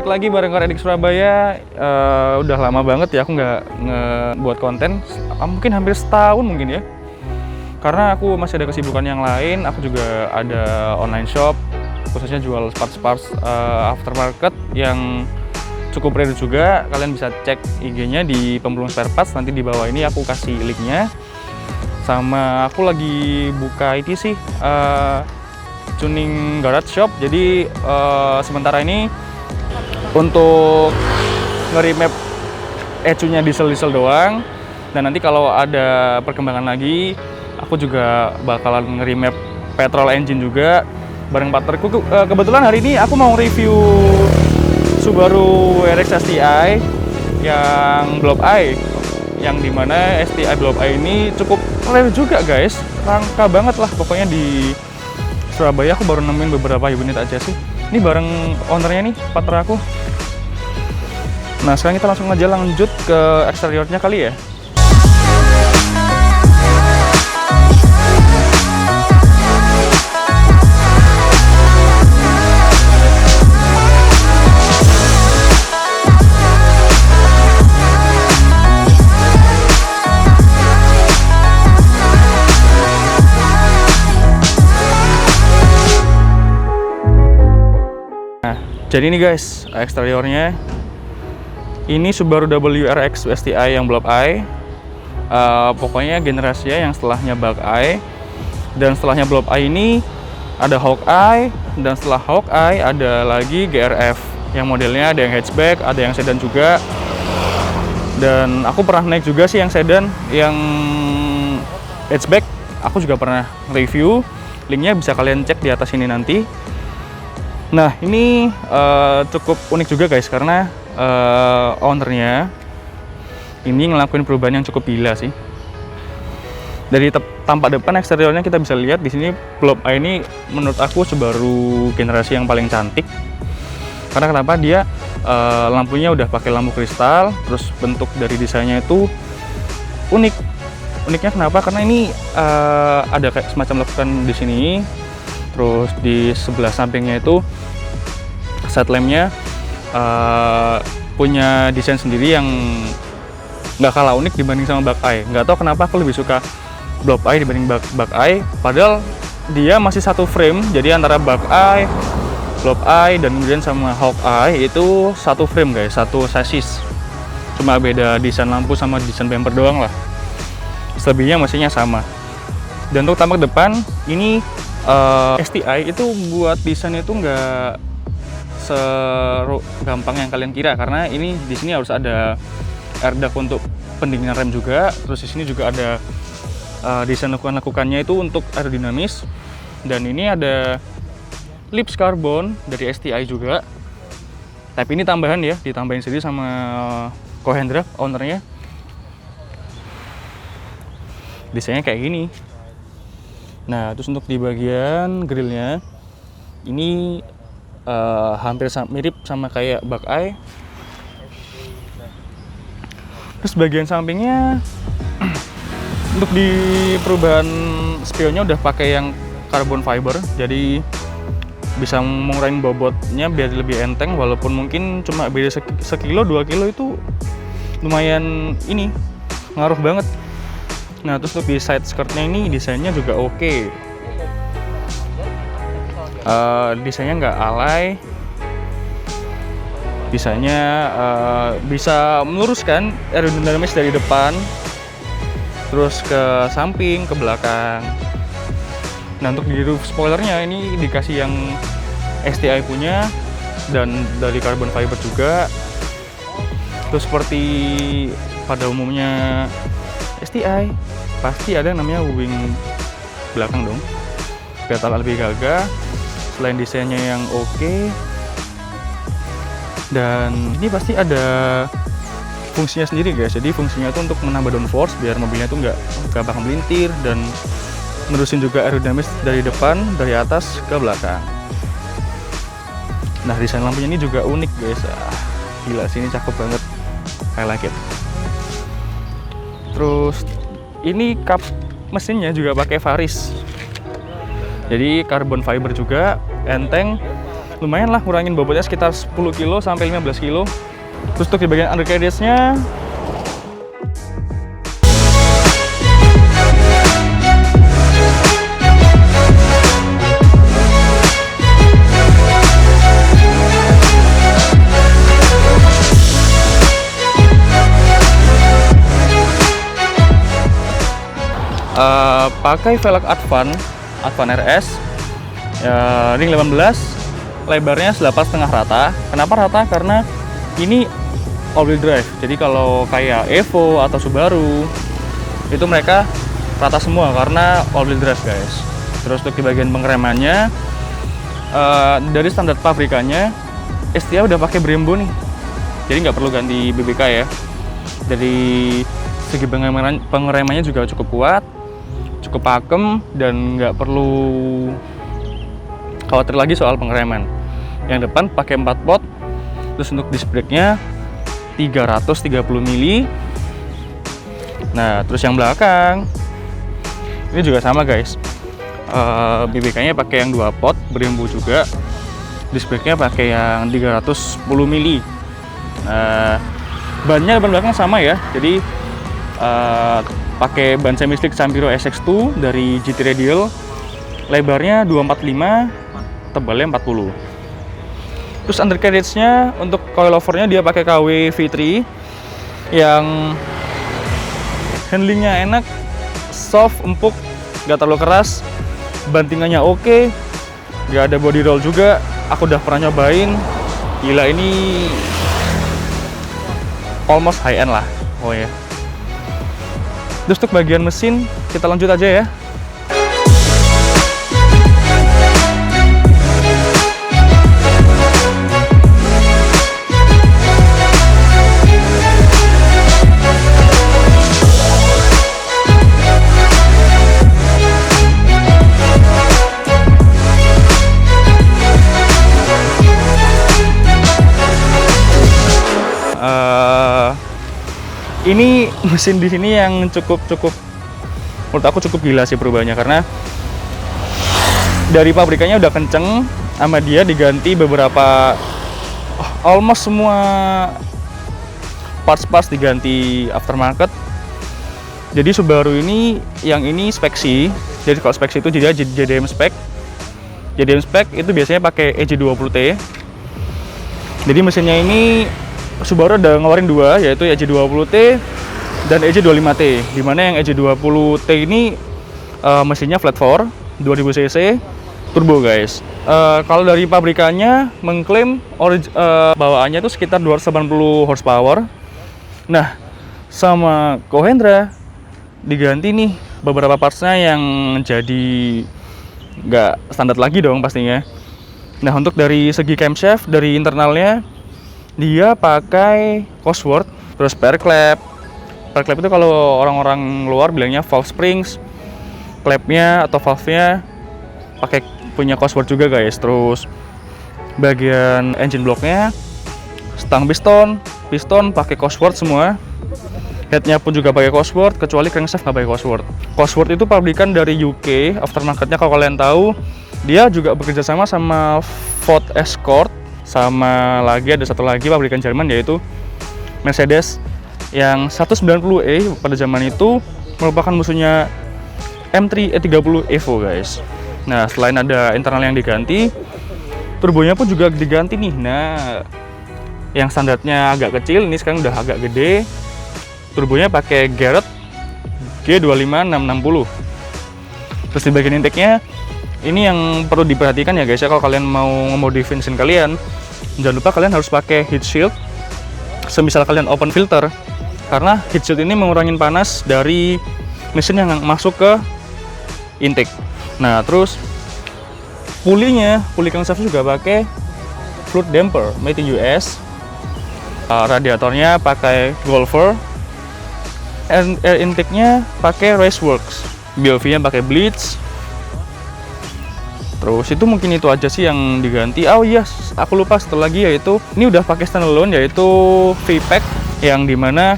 Lagi bareng Car Addict Surabaya. Udah lama banget ya aku nggak ngebuat konten, mungkin hampir setahun mungkin ya, karena aku masih ada kesibukan yang lain. Aku juga ada online shop, khususnya jual parts aftermarket yang cukup rare juga. Kalian bisa cek IG-nya di Pemulung Spare Parts, nanti di bawah ini aku kasih linknya. Sama aku lagi buka itu sih, tuning garage shop. Jadi sementara ini untuk nge-remap ECU-nya diesel doang, dan nanti kalau ada perkembangan lagi aku juga bakalan nge-remap petrol engine juga bareng partnerku. Kebetulan hari ini aku mau review Subaru WRX STI yang Blob I, yang dimana STI Blob I ini cukup rare juga guys, langka banget lah pokoknya di Surabaya. Aku baru nemuin beberapa unit aja sih. Ini bareng ownernya nih, partner aku. Nah sekarang kita langsung aja lanjut ke eksteriornya kali ya. Jadi ini guys eksteriornya. Ini Subaru WRX STI yang Blob I. Pokoknya generasinya yang setelahnya Bug I. Dan setelahnya Blob I ini ada Hawkeye, dan setelah Hawkeye ada lagi GRF yang modelnya ada yang hatchback, ada yang sedan juga. Dan aku pernah naik juga sih yang sedan, yang hatchback aku juga pernah review. Linknya bisa kalian cek di atas ini nanti. Nah ini cukup unik juga guys, karena ownernya ini ngelakuin perubahan yang cukup gila sih. Dari tampak depan eksteriornya kita bisa lihat di sini Blob I ini menurut aku Subaru generasi yang paling cantik. Karena kenapa? Dia lampunya udah pakai lampu kristal, terus bentuk dari desainnya itu unik. Uniknya kenapa? Karena ini ada kayak semacam lekukan di sini. Terus di sebelah sampingnya itu side lampnya punya desain sendiri yang nggak kalah unik dibanding sama Bug I. Nggak tahu kenapa aku lebih suka Blob I dibanding Bug I. Padahal dia masih satu frame, jadi antara Bug I, Blob I, dan kemudian sama Hawkeye itu satu frame guys, satu chassis. Cuma beda desain lampu sama desain bumper doang lah. Selebihnya mesinnya sama. Dan untuk tampak depan ini STI itu buat desain itu nggak segampang yang kalian kira, karena ini di sini harus ada air duct untuk pendinginan rem juga. Terus di sini juga ada desain lekukan-lekukannya itu untuk aerodinamis. Dan ini ada lips karbon dari STI juga. Tapi ini tambahan ya, ditambahin sendiri sama Kohendra ownernya. Desainnya kayak gini. Nah, terus untuk di bagian grillnya ini hampir mirip sama kayak Bug I. Terus bagian sampingnya untuk di perubahan spionnya udah pakai yang carbon fiber, jadi bisa mengurangin bobotnya biar lebih enteng. Walaupun mungkin cuma beda sekilo 2 kilo itu lumayan ini ngaruh banget. Nah terus untuk di side skirtnya ini desainnya juga oke. Desainnya nggak alay, desainnya bisa meluruskan aerodinamis dari depan terus ke samping, ke belakang. Nah untuk di roof spoilernya ini dikasih yang STI punya dan dari carbon fiber juga. Terus seperti pada umumnya STI pasti ada yang namanya wing belakang dong, biar tampak lebih gagah. selain desainnya yang oke, dan ini pasti ada fungsinya sendiri guys. Jadi fungsinya itu untuk menambah downforce biar mobilnya itu nggak gampang melintir, dan nerusin juga aerodinamis dari depan, dari atas ke belakang. Nah, desain lampunya ini juga unik guys. Gila sih, ini cakep banget, I like it. Terus ini kap mesinnya juga pakai Varis, jadi carbon fiber juga, enteng, lumayan lah, ngurangin bobotnya sekitar 10 kilo sampai 15 kilo. Terus untuk di bagian undercarriage-nya pakai velg Advan RS ring 18, lebarnya 8,5 rata. Kenapa rata? Karena ini all-wheel drive, jadi kalau kayak Evo atau Subaru itu mereka rata semua karena all-wheel drive guys. Terus untuk di bagian pengeremannya, dari standar pabrikannya STI udah pakai Brembo nih, jadi nggak perlu ganti BBK ya. Dari segi pengeremannya juga cukup kuat, cukup pakem, dan nggak perlu khawatir lagi soal pengereman. Yang depan pakai 4 pot. Terus untuk disc brake-nya 330 mili. Nah, terus yang belakang ini juga sama guys. BBK-nya pakai yang 2 pot, Brembo juga. Disc brake-nya pakai yang 310 mili. Bannya depan belakang sama ya. Jadi pakai ban semi slick Campiro SX2 dari GT Radial. Lebarnya 245, tebalnya 40. Terus undercarriage-nya untuk coilover-nya dia pakai KW V3 yang handlingnya enak, soft, empuk, nggak terlalu keras, bantingannya oke, nggak ada body roll juga. Aku udah pernah nyobain, gila, ini almost high end lah. Oh ya. Terus untuk bagian mesin kita lanjut aja ya. Ini mesin di sini yang cukup menurut aku cukup gila sih perubahannya, karena dari pabrikannya udah kenceng, sama dia diganti beberapa, almost semua parts diganti aftermarket. Jadi Subaru ini yang ini spek C. Jadi kalau spek C itu jadi JDM spek. JDM spek itu biasanya pakai EJ20T. Jadi mesinnya ini Subaru udah ngeluarin dua, yaitu EJ20T dan EJ25T. Dimana yang EJ20T ini mesinnya flat 4, 2000 cc, turbo guys. Kalau dari pabrikannya mengklaim bawaannya itu sekitar 280 horsepower. Nah, sama Kohindra diganti nih beberapa partsnya yang jadi nggak standar lagi dong pastinya. Nah, untuk dari segi camshaft, dari internalnya dia pakai Cosworth, terus pair clap. Pair clap itu kalau orang-orang luar bilangnya valve springs. Clapnya atau valve-nya pakai punya Cosworth juga guys. Terus bagian engine blocknya, stang piston pakai Cosworth semua. Headnya pun juga pakai Cosworth, kecuali crankshaft nggak pakai Cosworth. Cosworth itu pabrikan dari UK, aftermarketnya kalau kalian tahu. Dia juga bekerja sama Ford Escort. Sama lagi ada satu lagi pabrikan Jerman, yaitu Mercedes yang 190E pada zaman itu merupakan musuhnya M3 E30 Evo guys. Nah, selain ada internal yang diganti, turbonya pun juga diganti nih. Nah, yang standarnya agak kecil, ini sekarang udah agak gede. Turbonya pakai Garrett G25660. Terus di bagian intake-nya ini yang perlu diperhatikan ya guys ya, kalau kalian mau ngemodifin mesin kalian, jangan lupa kalian harus pakai heat shield. Semisal kalian open filter, karena heat shield ini mengurangi panas dari mesin yang masuk ke intake. Nah, terus Puli crankshaft juga pakai fluid damper made in US. Radiatornya pakai Golfer. Air intake-nya pakai Raceworks. BOV-nya pakai Bleach. Terus itu mungkin itu aja sih yang diganti. Oh iya, aku lupa satu lagi, yaitu ini udah pakai standalone, yaitu V-Pack yang dimana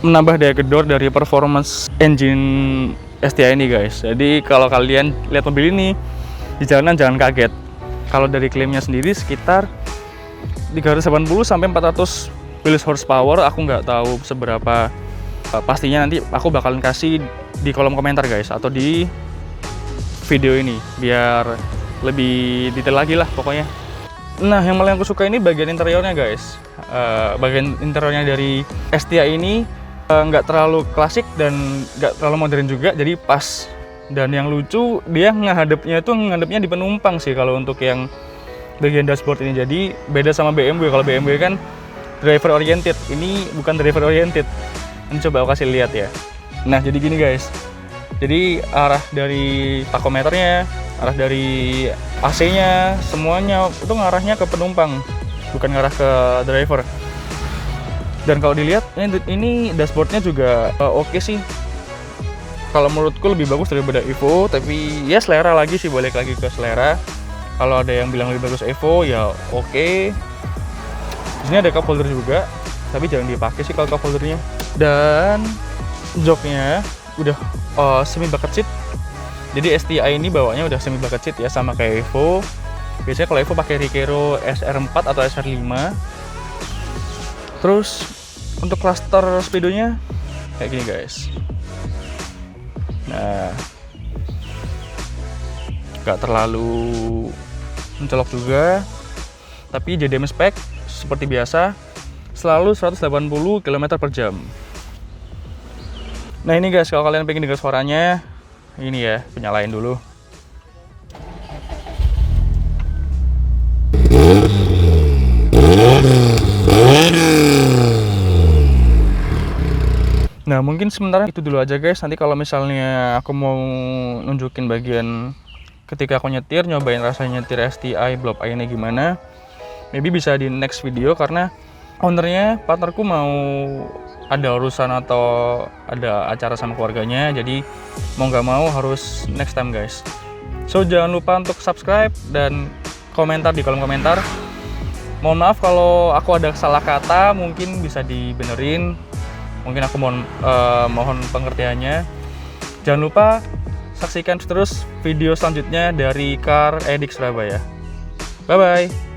menambah daya gedor dari performance engine STI ini guys. Jadi kalau kalian lihat mobil ini di jalanan jangan kaget. Kalau dari klaimnya sendiri sekitar 380 sampai 400 wheels horsepower. Aku nggak tahu seberapa pastinya, nanti aku bakalan kasih di kolom komentar guys, atau di video ini biar lebih detail lagi lah pokoknya. Nah, yang paling aku suka ini bagian interiornya guys. Bagian interiornya dari STI ini nggak terlalu klasik dan nggak terlalu modern juga, jadi pas. Dan yang lucu, dia ngadepnya di penumpang sih kalau untuk yang bagian dashboard ini. Jadi beda sama BMW. Kalau BMW kan driver oriented, ini bukan driver oriented. Ini coba aku kasih lihat ya. Nah, jadi gini guys. Jadi arah dari tachometernya, arah dari AC-nya, semuanya itu ngarahnya ke penumpang, bukan ngarah ke driver. Dan kalau dilihat ini dashboardnya juga oke sih. Kalau menurutku lebih bagus daripada Evo, tapi ya selera lagi sih, balik lagi ke selera. Kalau ada yang bilang lebih bagus Evo ya oke. Di sini ada cup holder juga, tapi jangan dipakai sih kalau cup holdernya. Dan joknya udah semi bucket seat. Jadi STI ini bawanya udah semi bucket seat ya, sama kayak Evo. Biasanya kalau Evo pakai Recaro SR4 atau SR5. Terus untuk cluster speedonya kayak gini guys. Nah, gak terlalu mencolok juga, tapi JDM spec seperti biasa selalu 180 km/jam. Nah ini guys, kalau kalian pengen dengar suaranya, ini ya, nyalain dulu. Nah mungkin sementara itu dulu aja guys. Nanti kalau misalnya aku mau nunjukin bagian ketika aku nyetir, nyobain rasanya nyetir STI Blob I ini gimana, maybe bisa di next video, karena ownernya, partnerku mau ada urusan atau ada acara sama keluarganya, jadi mau nggak mau harus next time guys. So jangan lupa untuk subscribe dan komentar di kolom komentar. Mohon maaf kalau aku ada salah kata, mungkin bisa dibenerin, mungkin aku mohon pengertiannya. Jangan lupa saksikan terus video selanjutnya dari Car Addict Surabaya. Bye bye.